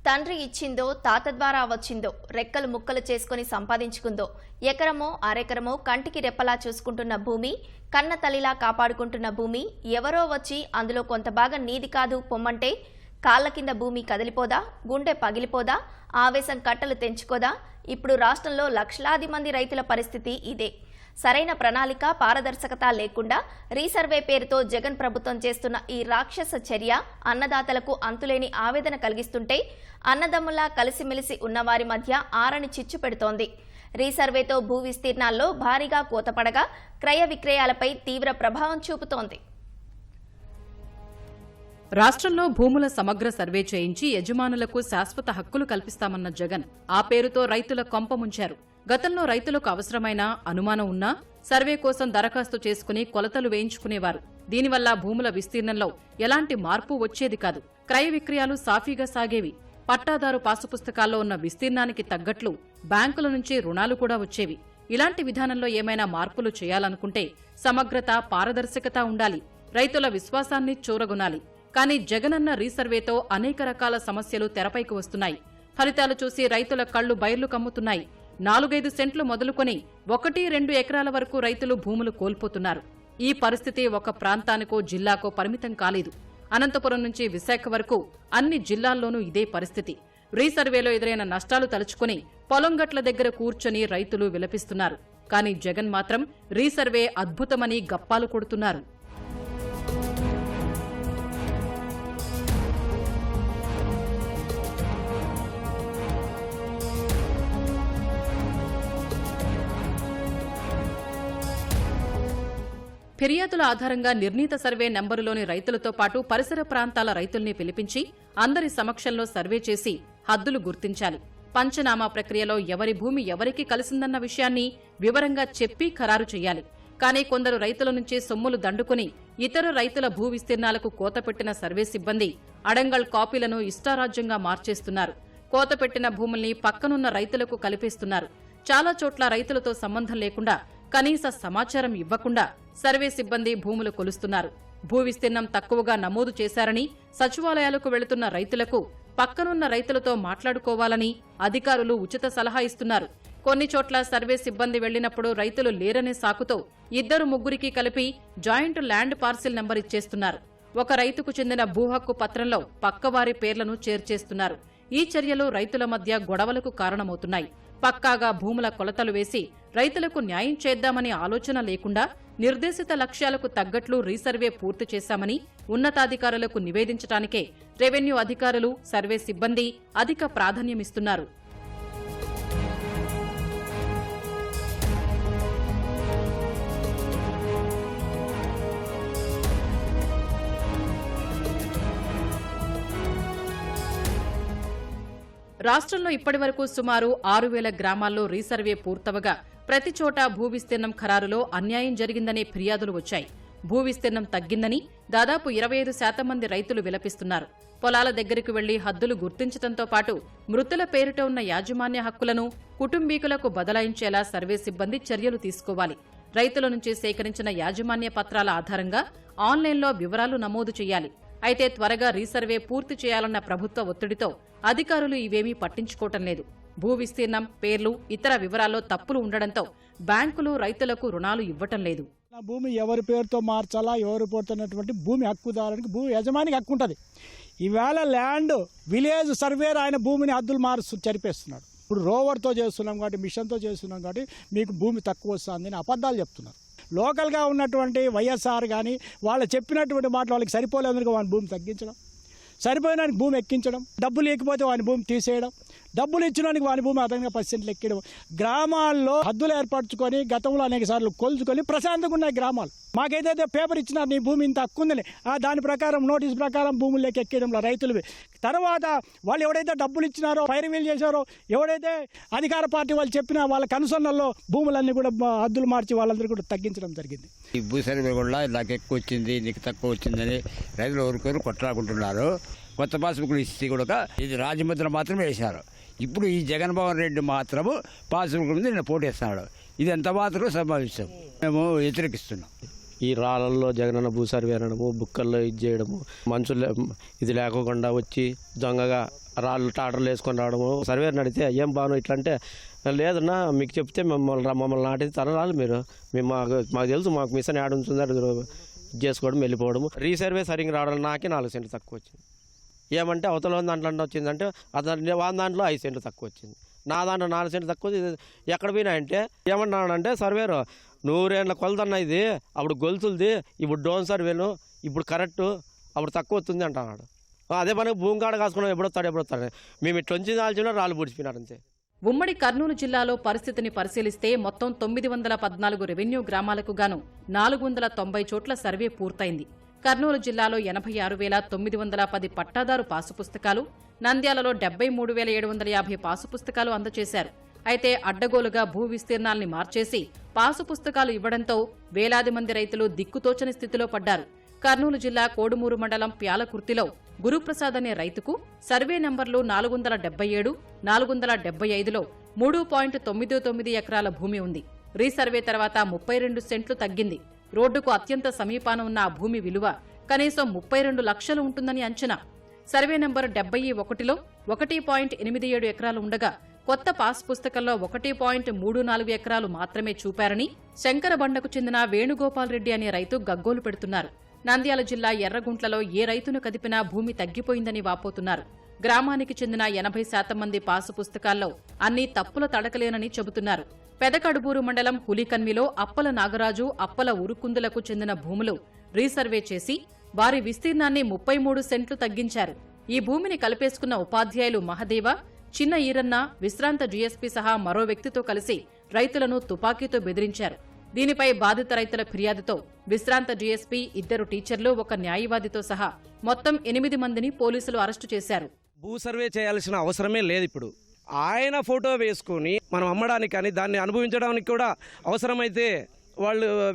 తండ్రి ఇచ్చిందో తాత ద్వారా వచ్చిందో రెక్కలు ముక్కలు చేసుకుని సంపాదించుకుందో ఎకరమో అరెకరమో కంటికి రెప్పలా చూసుకుంటున్న భూమి, కన్న తల్లిలా కాపాడుకుంటున్న భూమి ఎవరో వచ్చి అందులో కొంత భాగం నీది కాదు పొమ్మంటే కాళ్ల కింద భూమి కదిలిపోదా? గుండె పగిలిపోదా? ఆవేశం కట్టలు తెంచుకోదా? ఇప్పుడు రాష్ట్రంలో లక్షలాది మంది రైతుల పరిస్థితి ఇదే. సరైన ప్రణాళిక, పారదర్శకత లేకుండా రీసర్వే పేరుతో జగన్ ప్రభుత్వం చేస్తున్న ఈ రాక్షస చర్య అన్నదాతలకు అంతులేని ఆవేదన కలిగిస్తుంటే అన్నదమ్ములా కలిసిమెలిసి ఉన్నవారి మధ్య ఆరని చిచ్చు పెడుతోంది. రీసర్వేతో భూ విస్తీర్ణాల్లో భారీగా కోతపడగా క్రయ విక్రయాలపై తీవ్ర ప్రభావం చూపుతోంది. రాష్ట్రంలో భూముల సమగ్ర సర్వే చేయించి యజమానులకు శాశ్వత హక్కులు కల్పిస్తామన్న జగన్ ఆ పేరుతో రైతుల కొంప ముంచారు. గతంలో రైతులకు అవసరమైన అనుమానం ఉన్నా సర్వే కోసం దరఖాస్తు చేసుకుని కొలతలు వేయించుకునేవారు. దీనివల్ల భూముల విస్తీర్ణంలో ఎలాంటి మార్పు వచ్చేది కాదు. క్రయ విక్రయాలు సాఫీగా సాగేవి. పట్టాదారు పాసుపుస్తకాల్లో ఉన్న విస్తీర్ణానికి తగ్గట్లు బ్యాంకుల నుంచి రుణాలు కూడా వచ్చేవి. ఇలాంటి విధానంలో ఏమైనా మార్పులు చేయాలనుకుంటే సమగ్రత, పారదర్శకత ఉండాలి. రైతుల విశ్వాసాన్ని చూరగొనాలి. కానీ జగనన్న రీసర్వేతో అనేక రకాల సమస్యలు తెరపైకి వస్తున్నాయి. ఫలితాలు చూసి రైతుల కళ్లు బైర్లు కమ్ముతున్నాయి. 4-5 సెంట్లు మొదలుకొని 1-2 ఎకరాల వరకు రైతులు భూములు కోల్పోతున్నారు. ఈ పరిస్థితి ఒక ప్రాంతానికో జిల్లాకో పరిమితం కాలేదు. అనంతపురం నుంచి విశాఖ వరకు అన్ని జిల్లాల్లోనూ ఇదే పరిస్థితి. రీసర్వేలో ఎదురైన నష్టాలు తలుచుకుని పొలం గట్ల దగ్గర కూర్చొని రైతులు విలపిస్తున్నారు. కానీ జగన్ మాత్రం రీసర్వే అద్భుతమని గప్పాలు కొడుతున్నారు. ఫిర్యాదుల ఆధారంగా నిర్ణీత సర్వే నెంబరులోని రైతులతో పాటు పరిసర ప్రాంతాల రైతుల్ని పిలిపించి అందరి సమక్షంలో సర్వే చేసి హద్దులు గుర్తించాలి. పంచనామా ప్రక్రియలో ఎవరి భూమి ఎవరికి కలిసిందన్న విషయాన్ని వివరంగా చెప్పి ఖరారు చేయాలి. కానీ కొందరు రైతుల నుంచి సొమ్ములు దండుకుని ఇతర రైతుల భూ విస్తీర్ణాలకు కోతపెట్టిన సర్వే సిబ్బంది అడంగల్ కాపీలను ఇష్టారాజ్యంగా మార్చేస్తున్నారు. కోతపెట్టిన భూముల్ని పక్కనున్న రైతులకు కలిపేస్తున్నారు. చాలా చోట్ల రైతులతో సంబంధం లేకుండా, కనీస సమాచారం ఇవ్వకుండా సర్వే సిబ్బంది భూములు కొలుస్తున్నారు. భూ విస్తీర్ణం తక్కువగా నమోదు చేశారని సచివాలయాలకు వెళుతున్న రైతులకు పక్కనున్న రైతులతో మాట్లాడుకోవాలని అధికారులు ఉచిత సలహా ఇస్తున్నారు. కొన్ని చోట్ల సర్వే సిబ్బంది వెళ్లినప్పుడు రైతులు లేరనే సాకుతో 2-3 కలిపి జాయింట్ ల్యాండ్ పార్సిల్ నంబర్ ఇచ్చేస్తున్నారు. ఒక రైతుకు చెందిన భూ హక్కు పత్రంలో పక్కవారి పేర్లను చేర్చేస్తున్నారు. ఈ చర్యలు రైతుల మధ్య గొడవలకు కారణమవుతున్నాయి. పక్కాగా భూముల కొలతలు వేసి రైతులకు న్యాయం చేద్దామనే ఆలోచన లేకుండా నిర్దేశిత లక్ష్యాలకు తగ్గట్లు రీసర్వే పూర్తి చేశామని ఉన్నతాధికారులకు నివేదించడానికే రెవెన్యూ అధికారులు, సర్వే సిబ్బంది అధిక ప్రాధాన్యమిస్తున్నారు. రాష్ట్రంలో ఇప్పటివరకు సుమారు 6,000 గ్రామాల్లో రీసర్వే పూర్తవగా ప్రతి చోటా భూ విస్తీర్ణం ఖరారులో అన్యాయం జరిగిందనే ఫిర్యాదులు వచ్చాయి. భూ విస్తీర్ణం తగ్గిందని దాదాపు 25% మంది రైతులు విలపిస్తున్నారు. పొలాల దగ్గరకు వెళ్లి హద్దులు గుర్తించడంతో పాటు మృతుల పేరిట ఉన్న యాజమాన్య హక్కులను కుటుంబీకులకు బదలాయించేలా సర్వే సిబ్బంది చర్యలు తీసుకోవాలి. రైతుల నుంచి సేకరించిన యాజమాన్య పత్రాల ఆధారంగా ఆన్లైన్లో వివరాలు నమోదు చేయాలి. అయితే త్వరగా రీసర్వే పూర్తి చేయాలన్న ప్రభుత్వ ఒత్తిడితో అధికారులు ఇవేమీ పట్టించుకోవటం లేదు. భూ విస్తీర్ణం, పేర్లు, ఇతర వివరాల్లో తప్పులు ఉండడంతో బ్యాంకులు రైతులకు రుణాలు ఇవ్వటం లేదు. భూమి ఎవరి పేరుతో మార్చాలా, ఎవరి పోతున్నటువంటి భూమి హక్కుదారునికి, భూ యజమానికి హక్కు ఉంటుంది. ఈవేళ ల్యాండ్ విలేజ్ సర్వేర్ ఆయన భూమిని హద్దులు చరిపేస్తున్నాడు. ఇప్పుడు రోవర్తో చేస్తున్నాం కాబట్టి, మిషన్తో చేస్తున్నాం కాబట్టి మీకు భూమి తక్కువ వస్తుందని అబద్ధాలు చెప్తున్నారు. లోకల్గా ఉన్నటువంటి వైఎస్ఆర్ కానీ వాళ్ళు చెప్పినటువంటి మాటలు వాళ్ళకి సరిపోలేదని వాని భూమి తగ్గించడం, సరిపోయినానికి భూమి ఎక్కించడం, డబ్బులు లేకపోతే వాని భూమి తీసేయడం, డబ్బులు ఇచ్చినానికి వాని భూమి అదనంగా 10% ఎక్కడం. గ్రామాల్లో హద్దులు ఏర్పరచుకొని గతంలో అనేక సార్లు కొలుచుకొని ప్రశాంతంగా ఉన్నాయి గ్రామాలు. మాకేదైతే పేపర్ ఇచ్చినారు నీ భూమి ఇంత హక్కు ఉందని, దాని ప్రకారం నోటీస్ ప్రకారం భూముల్లోకి ఎక్కేయడంలో రైతులు. తర్వాత వాళ్ళు ఎవడైతే డబ్బులు ఇచ్చినారో, పైరవీలు చేశారో, ఎవడైతే అధికార పార్టీ వాళ్ళు చెప్పినా వాళ్ళ కనుసన్నల్లో భూములన్నీ కూడా హద్దులు మార్చి వాళ్ళందరూ కూడా తగ్గించడం జరిగింది. ఈ భూ సర్వే కూడా నాకు ఎక్కువ వచ్చింది, నీకు తక్కువ వచ్చిందని రైతులు ఎవరికొరు కొట్లాడుకుంటున్నారు. కొత్త పాస్బుక్లు ఇస్తే కూడా ఇది రాజముద్ర మాత్రమే వేశారు. ఇప్పుడు ఈ జగన్మోహన్ రెడ్డి మాత్రము పాస్బుక్ మీద నేను పోటేస్తున్నాడు. ఇది ఎంత మాత్రం సంభవిస్తాం మేము వ్యతిరేకిస్తున్నాం. ఈ రాళ్ళల్లో జగనన్న భూ సర్వే అనడము, బుక్కల్లో ఇది చేయడము, మనుషులు ఇది లేకోకుండా వచ్చి దొంగగా రాళ్ళు టాటర్లు వేసుకొని రావడము. సర్వేర్ నడితే ఏం బాను ఇట్లా అంటే, లేదన్నా మీకు చెప్తే మమ్మల్ని నాటింది తరరాలు మీరు మేము మాకు తెలుసు, మాకు మిషన్ యాడ్ ఉంటుందో చేసుకోవడం వెళ్ళిపోవడము. రీసర్వే సరిగ్గా రావడం నాకే 4 సెంట్లు తక్కువ వచ్చింది. ఏమంటే అవతల దాంట్లో వచ్చిందంటే అతను దాంట్లో 5 సెంట్లు తక్కువ వచ్చింది, నా దాంట్లో 4 సెంట్లు తక్కువ. ఎక్కడ పోయినాయంటే ఏమన్నాడంటే సర్వేరు 100 ఏళ్ళ కొలదన్నా ఇది, అప్పుడు గొలుసులది, ఇప్పుడు డోన్ సర్వేను, ఇప్పుడు కరెక్టు, అప్పుడు తక్కువ వస్తుంది అంటున్నాడు. అదే పని భూమి కాడ కాసుకున్నాం, ఎప్పుడొస్తాడు మేము ఇట్లా వచ్చి దాల్చిన రాళ్ళు పూడ్చిపోయినారు అంతే. ఉమ్మడి కర్నూలు జిల్లాలో పరిస్థితిని పరిశీలిస్తే మొత్తం 914 రెవెన్యూ గ్రామాలకు గాను 490 చోట్ల సర్వే పూర్తయింది. కర్నూలు జిల్లాలో 86,910 పట్టాదారు పాసు పుస్తకాలు, నంద్యాలలో 73,750 పాసు పుస్తకాలు అందజేశారు. అయితే అడ్డగోలుగా భూ విస్తీర్ణాల్ని మార్చేసి పాసు పుస్తకాలు ఇవ్వడంతో వేలాది మంది రైతులు దిక్కుతోచని స్థితిలో పడ్డారు. కర్నూలు జిల్లా కోడుమూరు మండలం ప్యాలకుర్తిలో గురుప్రసాద్ అనే రైతుకు సర్వే నంబర్లు 477, 475లో 3.99 ఎకరాల భూమి ఉంది. రీసర్వే తర్వాత 32 సెంట్లు తగ్గింది. రోడ్డుకు అత్యంత సమీపాన ఉన్న ఆ భూమి విలువ కనీసం 32 లక్షలు ఉంటుందని అంచనా. సర్వే నంబర్ 71లో 1.87 ఎకరాలు ఉండగా కొత్త పాస్ పుస్తకంలో 1.34 ఎకరాలు మాత్రమే చూపారని శంకరబండకు చెందిన వేణుగోపాల్ రెడ్డి అనే రైతు గగ్గోలు పెడుతున్నారు. నంద్యాల జిల్లా ఎర్రగుంట్లలో ఏ రైతును కదిపినా భూమి తగ్గిపోయిందని వాపోతున్నారు. గ్రామానికి చెందిన 80% మంది పాసు పుస్తకాల్లో అన్నీ తప్పుల తడకలేనని చెబుతున్నారు. పెదకడుబూరు మండలం హులికన్మిలో అప్పల నాగరాజు, అప్పల ఉరుకుందులకు చెందిన భూములు రీసర్వే చేసి వారి విస్తీర్ణాన్ని 33 సెంట్లు తగ్గించారు. ఈ భూమిని కలిపేసుకున్న ఉపాధ్యాయులు మహదేవ, చిన్న ఈరన్న, విశ్రాంత జీఎస్పీ సహా మరో వ్యక్తితో కలిసి రైతులను తుపాకీతో బెదిరించారు. దీనిపై బాధిత రైతుల ఫిర్యాదుతో విశ్రాంత జీఎస్పీ, 2 టీచర్లు, 1 న్యాయవాదితో సహా మొత్తం 8 మందిని పోలీసులు అరెస్టు చేశారు. భూ సర్వే చేయాల్సిన అవసరమే లేదు. ఇప్పుడు ఆయన ఫోటో వేసుకుని మనం అమ్మడానికి కానీ దాన్ని అనుభవించడానికి కూడా అవసరమైతే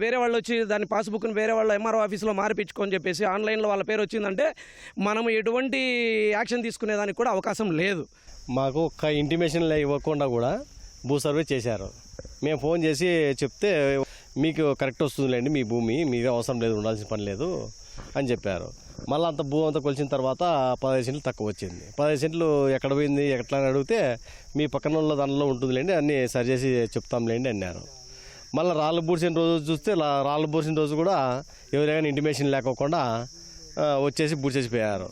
వేరే వాళ్ళు వచ్చి దాని పాస్బుక్ని వేరే వాళ్ళ ఎంఆర్ఓ ఆఫీస్లో మార్పించుకొని చెప్పేసి ఆన్లైన్లో వాళ్ళ పేరు వచ్చిందంటే మనం ఎటువంటి యాక్షన్ తీసుకునేదానికి కూడా అవకాశం లేదు. మాకు ఒక్క ఇంటిమేషన్ ఇవ్వకుండా కూడా భూ సర్వే చేశారు. మేము ఫోన్ చేసి చెప్తే మీకు కరెక్ట్ వస్తుందిలేండి, మీ భూమి మీకు అవసరం లేదు, ఉండాల్సిన పని లేదు అని చెప్పారు. మళ్ళీ అంత భూమి అంతా కొలిచిన తర్వాత 15 సెంట్లు తక్కువ వచ్చింది. 15 సెంట్లు ఎక్కడ పోయింది ఎట్లా అని అడిగితే మీ పక్కన వాళ్ళ దానిలో ఉంటుందిలేండి, అన్నీ సరి చేసి చెప్తాంలేండి అన్నారు. మళ్ళీ రాళ్ళు బూడ్చిన రోజు చూస్తే రాళ్ళు బూడ్చిన రోజు కూడా ఎవరైనా ఇంటిమేషన్ లేకోకుండా వచ్చేసి బూడ్చేసిపోయారు.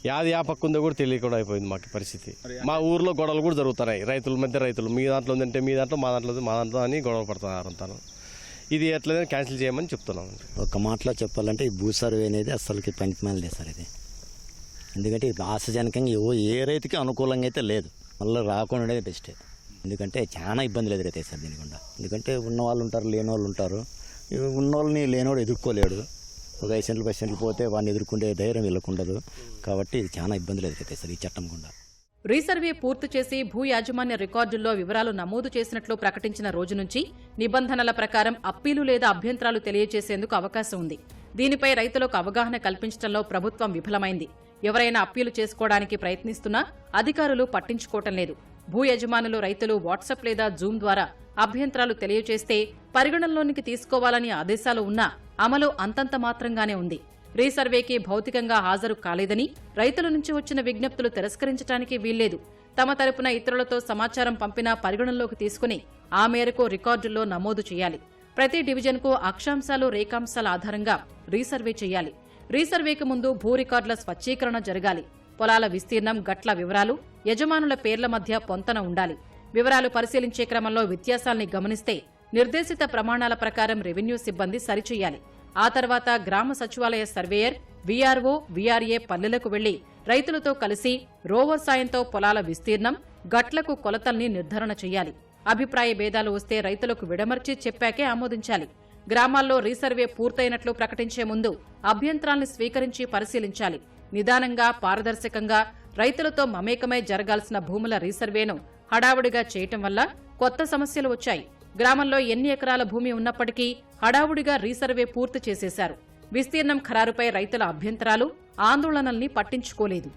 యాది ఆ పక్క ఉందో కూడా తెలియకుండా అయిపోయింది మాకు పరిస్థితి. మా ఊర్లో గొడవలు కూడా జరుగుతున్నాయి, రైతుల మధ్య రైతులు, మీ దాంట్లో ఉందంటే మీ దాంట్లో, మా దాంట్లో అని గొడవ పడుతున్నారు అంతాను. ఇది ఎట్లయినా క్యాన్సిల్ చేయమని చెప్తున్నాం. ఒక మాటలో చెప్పాలంటే ఈ భూ సర్వే అనేది అసలుకి పనికిమాలిదే సార్ ఇది. ఎందుకంటే ఇది ఆశాజనకంగా ఏ రైతుకి అనుకూలంగా అయితే లేదు, మళ్ళీ రాకుండా ఉండేది బెస్టే. ఎందుకంటే చాలా ఇబ్బందులు ఎదురైతాయి సార్ దీనికుండా. ఎందుకంటే ఉన్నవాళ్ళు ఉంటారు, లేని వాళ్ళు ఉంటారు. ఉన్నోళ్ళని లేనివాడు ఎదుర్కోలేడు. ఒక 5 సెంట్లు 10 సెంట్లు పోతే వాడిని ఎదుర్కొంటే ధైర్యం వీళ్ళకుండదు. కాబట్టి ఇది చాలా ఇబ్బందులు ఎదురైతాయి సార్ ఈ చట్టం గుండా. రీసర్వే పూర్తి చేసి భూ యాజమాన్య రికార్డుల్లో వివరాలు నమోదు చేసినట్లు ప్రకటించిన రోజు నుంచి నిబంధనల ప్రకారం అప్పీలు లేదా అభ్యంతరాలు తెలియజేసేందుకు అవకాశం ఉంది. దీనిపై రైతులకు అవగాహన కల్పించడంలో ప్రభుత్వం విఫలమైంది. ఎవరైనా అప్పీలు చేసుకోవడానికి ప్రయత్నిస్తున్నా అధికారులు పట్టించుకోవటం లేదు. భూ యజమానులు రైతులు వాట్సాప్ లేదా జూమ్ ద్వారా అభ్యంతరాలు తెలియజేస్తే పరిగణనలోనికి తీసుకోవాలని ఆదేశాలు ఉన్నా అమలు అంతంత మాత్రంగానే ఉంది. రీసర్వేకి భౌతికంగా హాజరు కాలేదని, రైతుల నుంచి వచ్చిన విజ్ఞప్తులు తిరస్కరించడానికి వీల్లేదు. తమ తరపున ఇతరులతో సమాచారం పంపినా పరిగణనలోకి తీసుకుని ఆ మేరకు రికార్డుల్లో నమోదు చేయాలి. ప్రతి డివిజన్కు అక్షాంశాలు, రేఖాంశాల ఆధారంగా రీసర్వే చేయాలి. రీసర్వేకి ముందు భూ రికార్డుల స్వచ్ఛీకరణ జరగాలి. పొలాల విస్తీర్ణం, గట్ల వివరాలు, యజమానుల పేర్ల మధ్య పొంతన ఉండాలి. వివరాలు పరిశీలించే క్రమంలో వ్యత్యాసాల్ని గమనిస్తే నిర్దేశిత ప్రమాణాల ప్రకారం రెవెన్యూ సిబ్బంది సరిచేయాలి. ఆ తర్వాత గ్రామ సచివాలయ సర్వేయర్, వీఆర్ఓ, వీఆర్ఏ పల్లెలకు వెళ్లి రైతులతో కలిసి రోవర్ సాయంతో పొలాల విస్తీర్ణం, గట్లకు కొలతల్ని నిర్ధారణ చేయాలి. అభిప్రాయ భేదాలు వస్తే రైతులకు విడమర్చి చెప్పాకే ఆమోదించాలి. గ్రామాల్లో రీసర్వే పూర్తయినట్లు ప్రకటించే ముందు అభ్యంతరాల్ని స్వీకరించి పరిశీలించాలి. నిదానంగా, పారదర్శకంగా రైతులతో మమేకమై జరగాల్సిన భూముల రీసర్వేను హడావుడిగా చేయటం వల్ల కొత్త సమస్యలు వచ్చాయి. గ్రామంలో ఎన్ని ఎకరాల భూమి ఉన్నప్పటికీ హడావుడిగా రీసర్వే పూర్తి చేసేశారు. విస్తీర్ణం ఖరారుపై రైతుల అభ్యంతరాలు, ఆందోళనల్ని పట్టించుకోలేదు.